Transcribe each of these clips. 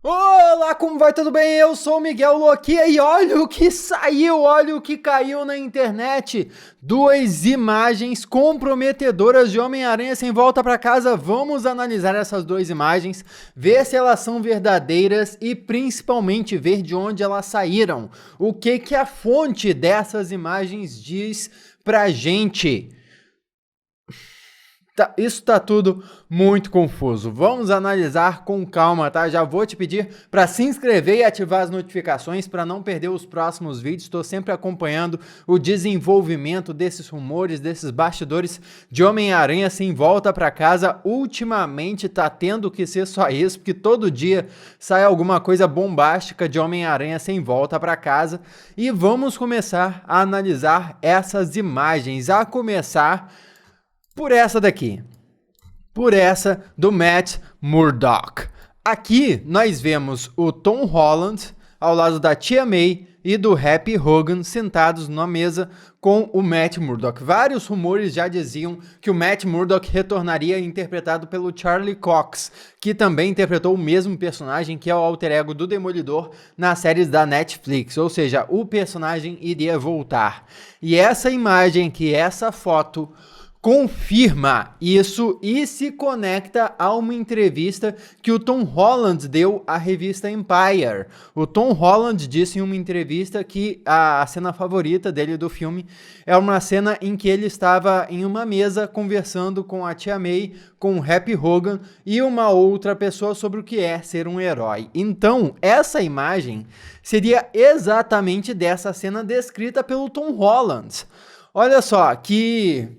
Olá, como vai? Tudo bem? Eu sou o Miguel Loquia e olha o que saiu, olha o que caiu na internet. Duas imagens comprometedoras de Homem-Aranha sem volta para casa. Vamos analisar essas duas imagens, ver se elas são verdadeiras e principalmente ver de onde elas saíram. O que a fonte dessas imagens diz pra gente. Isso tá tudo muito confuso. Vamos analisar com calma, tá? Já vou te pedir para se inscrever e ativar as notificações para não perder os próximos vídeos. Estou sempre acompanhando o desenvolvimento desses rumores, desses bastidores de Homem-Aranha sem volta para casa. Ultimamente tá tendo que ser só isso, porque todo dia sai alguma coisa bombástica de Homem-Aranha sem volta para casa. E vamos começar a analisar essas imagens, a começar por essa daqui, por essa do Matt Murdock. Aqui nós vemos o Tom Holland ao lado da Tia May e do Happy Hogan sentados na mesa com o Matt Murdock. Vários rumores já diziam que o Matt Murdock retornaria interpretado pelo Charlie Cox, que também interpretou o mesmo personagem que é o alter ego do Demolidor nas séries da Netflix, ou seja, o personagem iria voltar. E essa imagem aqui, essa foto, confirma isso e se conecta a uma entrevista que o Tom Holland deu à revista Empire. O Tom Holland disse em uma entrevista que a cena favorita dele do filme é uma cena em que ele estava em uma mesa conversando com a Tia May, com o Happy Hogan e uma outra pessoa sobre o que é ser um herói. Então, essa imagem seria exatamente dessa cena descrita pelo Tom Holland. Olha só, que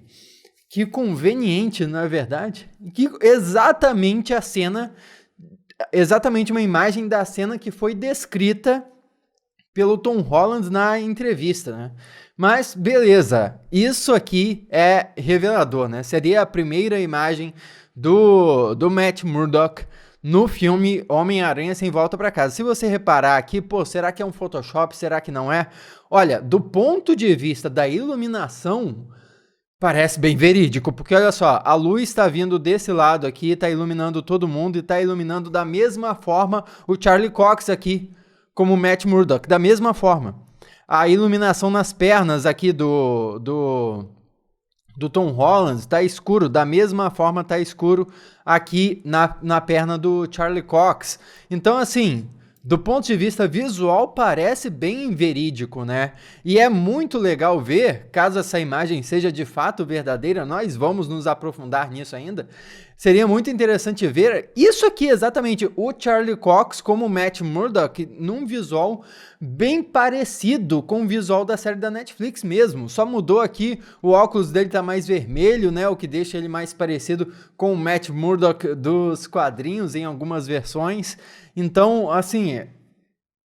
conveniente, não é verdade? Que exatamente a cena, exatamente uma imagem da cena que foi descrita pelo Tom Holland na entrevista, né? Mas, beleza, isso aqui é revelador, né? Seria a primeira imagem do Matt Murdock no filme Homem-Aranha Sem Volta para Casa. Se você reparar aqui, pô, será que é um Photoshop? Será que não é? Olha, do ponto de vista da iluminação, parece bem verídico, porque olha só, a luz está vindo desse lado aqui, está iluminando todo mundo e está iluminando da mesma forma o Charlie Cox aqui, como o Matt Murdock, da mesma forma. A iluminação nas pernas aqui do Tom Holland está escuro, da mesma forma está escuro aqui na perna do Charlie Cox. Então, assim, do ponto de vista visual, parece bem verídico, né? E é muito legal ver, caso essa imagem seja de fato verdadeira, nós vamos nos aprofundar nisso ainda. Seria muito interessante ver isso aqui exatamente, o Charlie Cox como o Matt Murdock, num visual bem parecido com o visual da série da Netflix mesmo. Só mudou aqui, o óculos dele tá mais vermelho, né? O que deixa ele mais parecido com o Matt Murdock dos quadrinhos em algumas versões. Então, assim,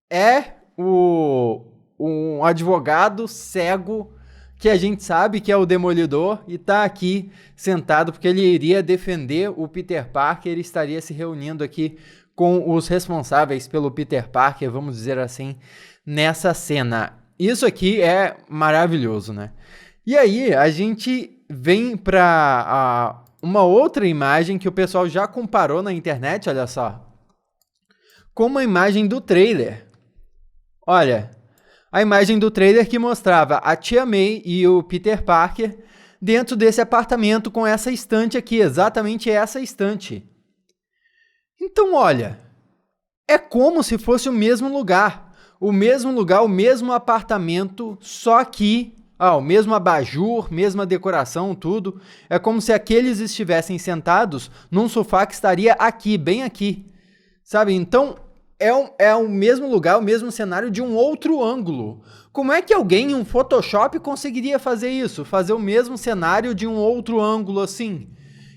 é um advogado cego que a gente sabe que é o Demolidor e tá aqui sentado porque ele iria defender o Peter Parker, ele estaria se reunindo aqui com os responsáveis pelo Peter Parker, vamos dizer assim, nessa cena. Isso aqui é maravilhoso, né? E aí, a gente vem para uma outra imagem que o pessoal já comparou na internet, olha só, com uma imagem do trailer. Olha, a imagem do trailer que mostrava a Tia May e o Peter Parker dentro desse apartamento com essa estante aqui, exatamente essa estante. Então, olha, é como se fosse o mesmo lugar, o mesmo apartamento, só que, o mesmo abajur, mesma decoração, tudo. É como se aqueles estivessem sentados num sofá que estaria aqui, bem aqui, sabe? Então, é o mesmo lugar, o mesmo cenário de um outro ângulo. Como é que alguém em um Photoshop conseguiria fazer isso? Fazer o mesmo cenário de um outro ângulo assim?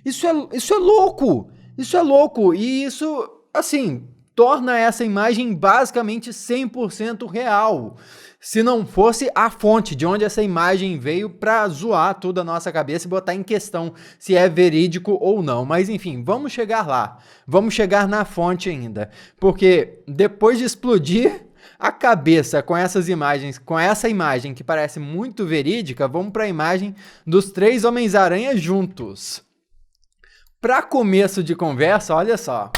Isso é louco! Isso é louco! E isso, assim, torna essa imagem basicamente 100% real. Se não fosse a fonte de onde essa imagem veio para zoar toda a nossa cabeça e botar em questão se é verídico ou não. Mas enfim, vamos chegar lá. Vamos chegar na fonte ainda. Porque depois de explodir a cabeça com essas imagens, com essa imagem que parece muito verídica, vamos para a imagem dos 3 Homens-Aranha juntos. Para começo de conversa, olha só.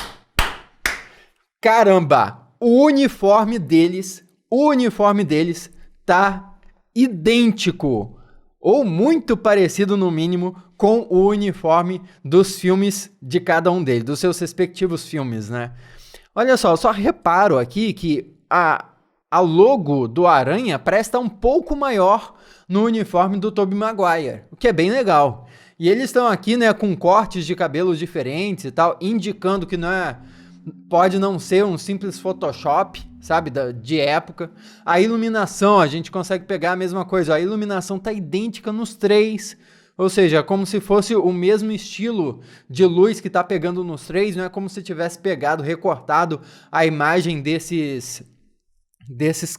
Caramba, o uniforme deles tá idêntico, ou muito parecido no mínimo, com o uniforme dos filmes de cada um deles, dos seus respectivos filmes, né? Olha só reparo aqui que a logo do Aranha parece estar um pouco maior no uniforme do Tobey Maguire, o que é bem legal. E eles estão aqui, né, com cortes de cabelos diferentes e tal, indicando que pode não ser um simples Photoshop, sabe, de época. A iluminação, a gente consegue pegar a mesma coisa, a iluminação tá idêntica nos três, ou seja, como se fosse o mesmo estilo de luz que tá pegando nos três, não é como se tivesse pegado, recortado a imagem desses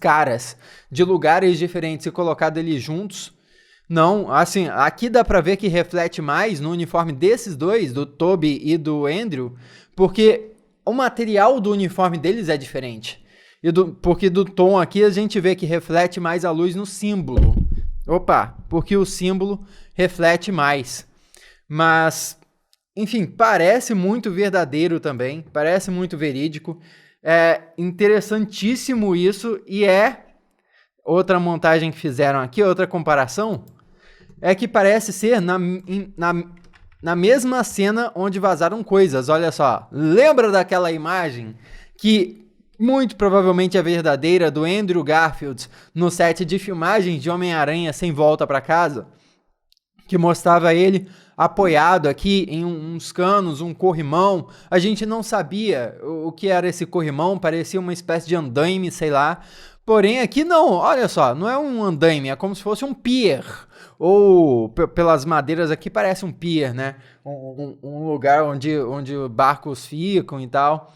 caras de lugares diferentes e colocado eles juntos. Não, assim, aqui dá pra ver que reflete mais no uniforme desses dois, do Tobey e do Andrew, porque o material do uniforme deles é diferente. Porque do Tom aqui a gente vê que reflete mais a luz no símbolo. Porque o símbolo reflete mais. Mas, enfim, parece muito verdadeiro também, parece muito verídico. É interessantíssimo isso e outra montagem que fizeram aqui, outra comparação, é que parece ser na mesma cena onde vazaram coisas. Olha só, lembra daquela imagem que muito provavelmente é verdadeira do Andrew Garfield no set de filmagem de Homem-Aranha Sem Volta para Casa, que mostrava ele apoiado aqui em uns canos, um corrimão. A gente não sabia o que era esse corrimão, parecia uma espécie de andaime, sei lá. Porém, aqui não, olha só, não é um andaime, é como se fosse um pier. Ou, pelas madeiras aqui, parece um pier, né? Um lugar onde barcos ficam e tal.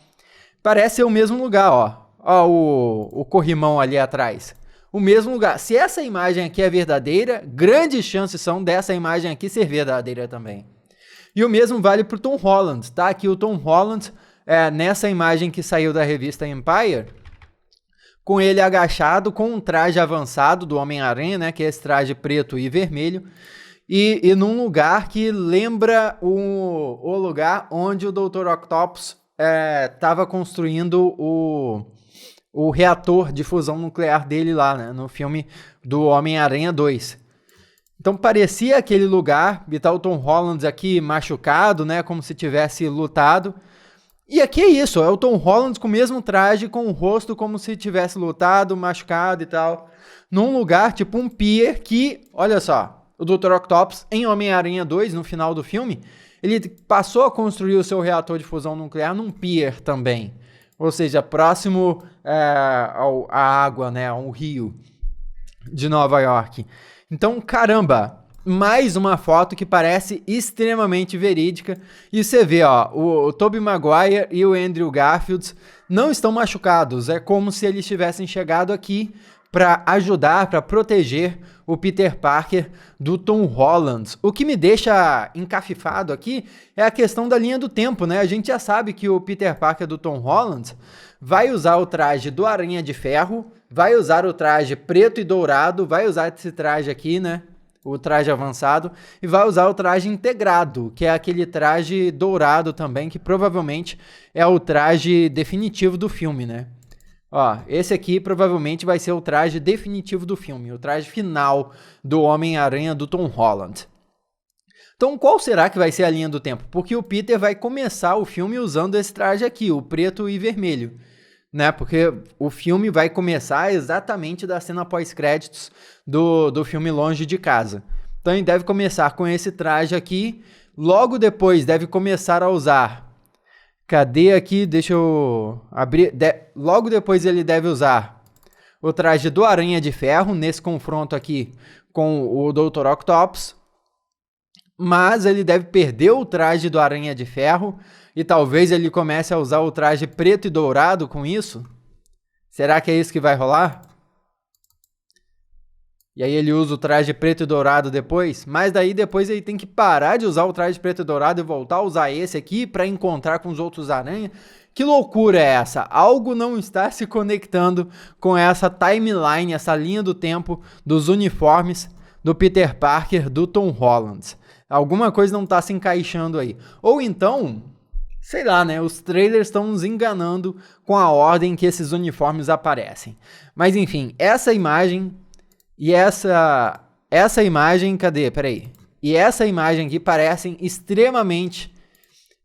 Parece ser o mesmo lugar, ó. Ó o corrimão ali atrás. O mesmo lugar. Se essa imagem aqui é verdadeira, grandes chances são dessa imagem aqui ser verdadeira também. E o mesmo vale para o Tom Holland, tá? Aqui o Tom Holland, nessa imagem que saiu da revista Empire, com ele agachado, com um traje avançado do Homem-Aranha, né? Que é esse traje preto e vermelho. E num lugar que lembra o lugar onde o Dr. Octopus estava construindo o reator de fusão nuclear dele lá, né, no filme do Homem-Aranha 2. Então parecia aquele lugar, e tá o Tom Holland aqui machucado, né, como se tivesse lutado. E aqui é isso, é o Tom Holland com o mesmo traje, com o rosto como se tivesse lutado, machucado e tal, num lugar tipo um pier que, olha só, o Dr. Octopus em Homem-Aranha 2, no final do filme, ele passou a construir o seu reator de fusão nuclear num pier também. Ou seja, próximo à água, né, ao rio de Nova York. Então, caramba, mais uma foto que parece extremamente verídica. E você vê, ó, o Tobey Maguire e o Andrew Garfield não estão machucados. É como se eles tivessem chegado aqui para ajudar, para proteger o Peter Parker do Tom Holland. O que me deixa encafifado aqui é a questão da linha do tempo, né? A gente já sabe que o Peter Parker do Tom Holland vai usar o traje do Aranha de Ferro, vai usar o traje preto e dourado, vai usar esse traje aqui, né? O traje avançado, e vai usar o traje integrado, que é aquele traje dourado também, que provavelmente é o traje definitivo do filme, né? Ó, esse aqui provavelmente vai ser o traje definitivo do filme, o traje final do Homem-Aranha do Tom Holland. Então, qual será que vai ser a linha do tempo? Porque o Peter vai começar o filme usando esse traje aqui, o preto e vermelho, né? Porque o filme vai começar exatamente da cena pós-créditos do filme Longe de Casa. Então, ele deve começar com esse traje aqui, logo depois deve começar a usar... Cadê aqui? Deixa eu abrir. Logo depois ele deve usar o traje do Aranha de Ferro, nesse confronto aqui com o Dr. Octopus. Mas ele deve perder o traje do Aranha de Ferro e talvez ele comece a usar o traje preto e dourado com isso. Será que é isso que vai rolar? E aí ele usa o traje preto e dourado depois, mas daí depois ele tem que parar de usar o traje preto e dourado e voltar a usar esse aqui para encontrar com os outros aranha. Que loucura é essa? Algo não está se conectando com essa timeline, essa linha do tempo dos uniformes do Peter Parker do Tom Holland. Alguma coisa não está se encaixando aí. Ou então, sei lá, né? Os trailers estão nos enganando com a ordem que esses uniformes aparecem. Mas enfim, essa imagem e essa imagem, cadê? Peraí. E essa imagem aqui parecem extremamente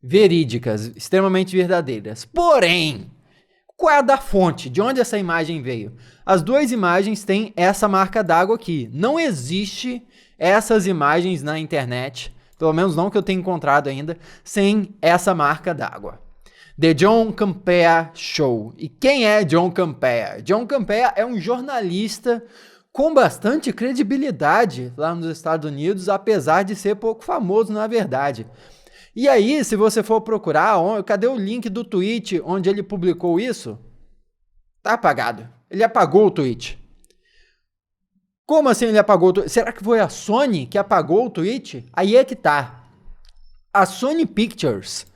verídicas, extremamente verdadeiras. Porém, qual é a da fonte? De onde essa imagem veio? As duas imagens têm essa marca d'água aqui. Não existe essas imagens na internet, pelo menos não que eu tenha encontrado ainda, sem essa marca d'água. The John Campea Show. E quem é John Campea? John Campea é um jornalista com bastante credibilidade lá nos Estados Unidos, apesar de ser pouco famoso na verdade. E aí, se você for procurar, cadê o link do tweet onde ele publicou isso? Tá apagado. Ele apagou o tweet. Como assim ele apagou o tweet? Será que foi a Sony que apagou o tweet? Aí é que tá. A Sony Pictures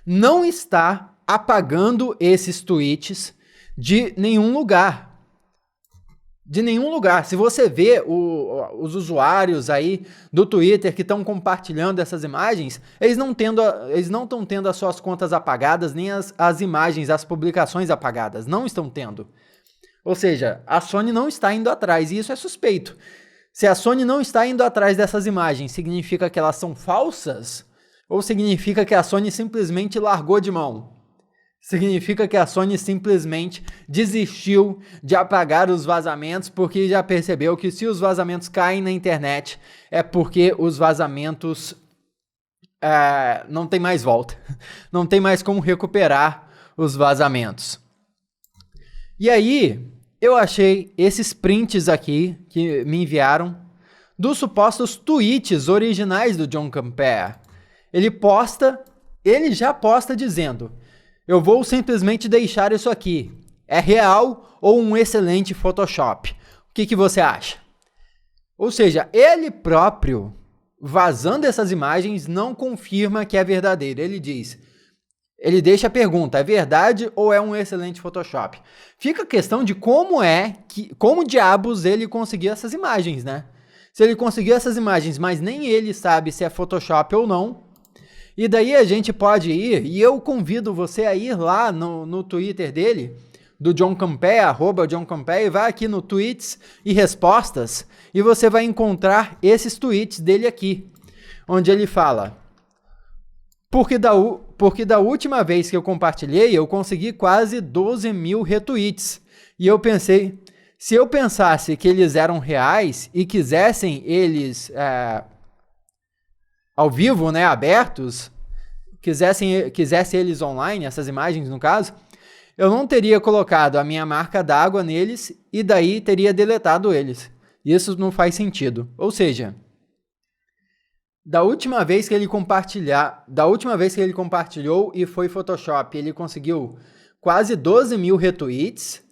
não está apagando esses tweets de nenhum lugar. De nenhum lugar. Se você vê os usuários aí do Twitter que estão compartilhando essas imagens, eles não estão tendo as suas contas apagadas, nem as imagens, as publicações apagadas. Não estão tendo. Ou seja, a Sony não está indo atrás, e isso é suspeito. Se a Sony não está indo atrás dessas imagens, significa que elas são falsas? Ou significa que a Sony simplesmente largou de mão? Significa que a Sony simplesmente desistiu de apagar os vazamentos porque já percebeu que se os vazamentos caem na internet é porque os vazamentos não tem mais volta. Não tem mais como recuperar os vazamentos. E aí, eu achei esses prints aqui que me enviaram dos supostos tweets originais do John Campea. Ele já posta dizendo: eu vou simplesmente deixar isso aqui. É real ou um excelente Photoshop? O que você acha? Ou seja, ele próprio, vazando essas imagens, não confirma que é verdadeiro. Ele deixa a pergunta, é verdade ou é um excelente Photoshop? Fica a questão de como diabos ele conseguiu essas imagens, né? Se ele conseguiu essas imagens, mas nem ele sabe se é Photoshop ou não. E daí a gente pode ir, e eu convido você a ir lá no Twitter dele, do John Campea, @John Campea, e vai aqui no tweets e respostas, e você vai encontrar esses tweets dele aqui, onde ele fala: porque da última vez que eu compartilhei, eu consegui quase 12 mil retweets. E eu pensei, se eu pensasse que eles eram reais e quisessem eles ao vivo, né, abertos, quisesse eles online, essas imagens no caso, eu não teria colocado a minha marca d'água neles e daí teria deletado eles. Isso não faz sentido. Ou seja, da última vez que ele compartilhou e foi Photoshop, ele conseguiu quase 12 mil retweets.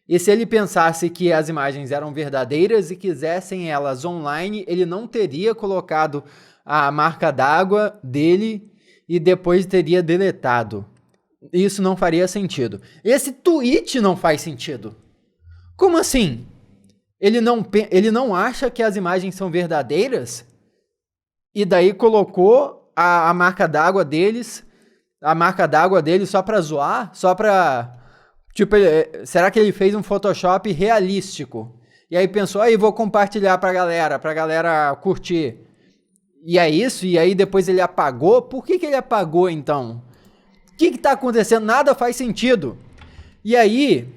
E se ele pensasse que as imagens eram verdadeiras e quisessem elas online, ele não teria colocado a marca d'água dele e depois teria deletado. Isso não faria sentido. Esse tweet não faz sentido. Como assim? Ele não acha que as imagens são verdadeiras? E daí colocou a marca d'água deles, só pra zoar? Só pra... Tipo, será que ele fez um Photoshop realístico? E aí pensou, aí vou compartilhar pra galera curtir. E é isso? E aí depois ele apagou? Por que ele apagou então? O que tá acontecendo? Nada faz sentido. E aí,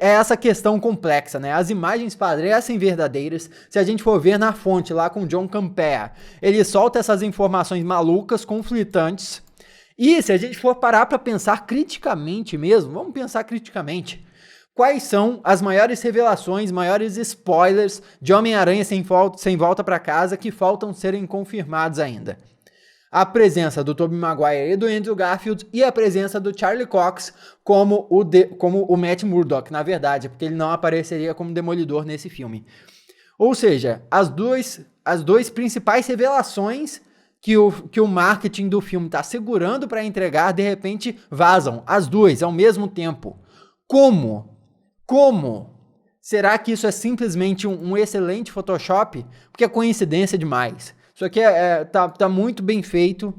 é essa questão complexa, né? As imagens parecem verdadeiras. Se a gente for ver na fonte lá com John Campea, ele solta essas informações malucas, conflitantes. E se a gente for parar para pensar criticamente mesmo, vamos pensar criticamente. Quais são as maiores revelações, maiores spoilers de Homem-Aranha sem volta para casa que faltam serem confirmados ainda? A presença do Tobey Maguire e do Andrew Garfield e a presença do Charlie Cox como o Matt Murdock, na verdade, porque ele não apareceria como Demolidor nesse filme. Ou seja, as duas principais revelações que o marketing do filme está segurando para entregar, de repente vazam, as duas ao mesmo tempo. Como? Será que isso é simplesmente um excelente Photoshop? Porque é coincidência demais. Isso aqui tá muito bem feito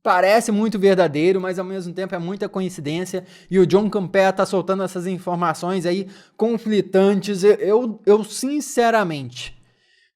parece muito verdadeiro, mas ao mesmo tempo é muita coincidência, e o John Campea tá soltando essas informações aí conflitantes. Eu sinceramente,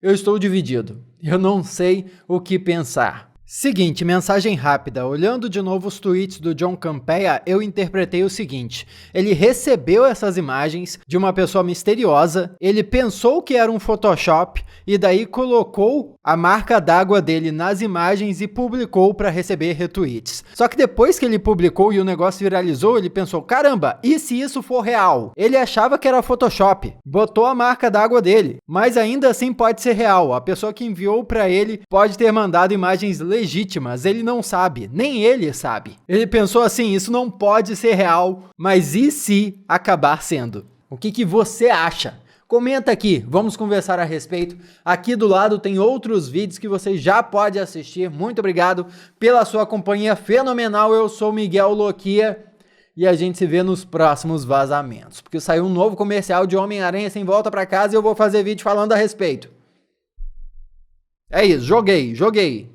eu estou dividido. Eu não sei o que pensar. Seguinte, mensagem rápida. Olhando de novo os tweets do John Campea, eu interpretei o seguinte: ele recebeu essas imagens de uma pessoa misteriosa, ele pensou que era um Photoshop e daí colocou a marca d'água dele nas imagens e publicou para receber retweets. Só que depois que ele publicou e o negócio viralizou, ele pensou: caramba, e se isso for real? Ele achava que era Photoshop, botou a marca d'água dele, mas ainda assim pode ser real. A pessoa que enviou para ele pode ter mandado imagens legítimas, ele não sabe, nem ele sabe. Ele pensou assim: isso não pode ser real, mas e se acabar sendo? O que você acha? Comenta aqui, vamos conversar a respeito. Aqui do lado tem outros vídeos que você já pode assistir. Muito obrigado pela sua companhia fenomenal. Eu sou Miguel Loquia e a gente se vê nos próximos vazamentos, porque saiu um novo comercial de Homem-Aranha Sem Volta Pra Casa e eu vou fazer vídeo falando a respeito. É isso, joguei.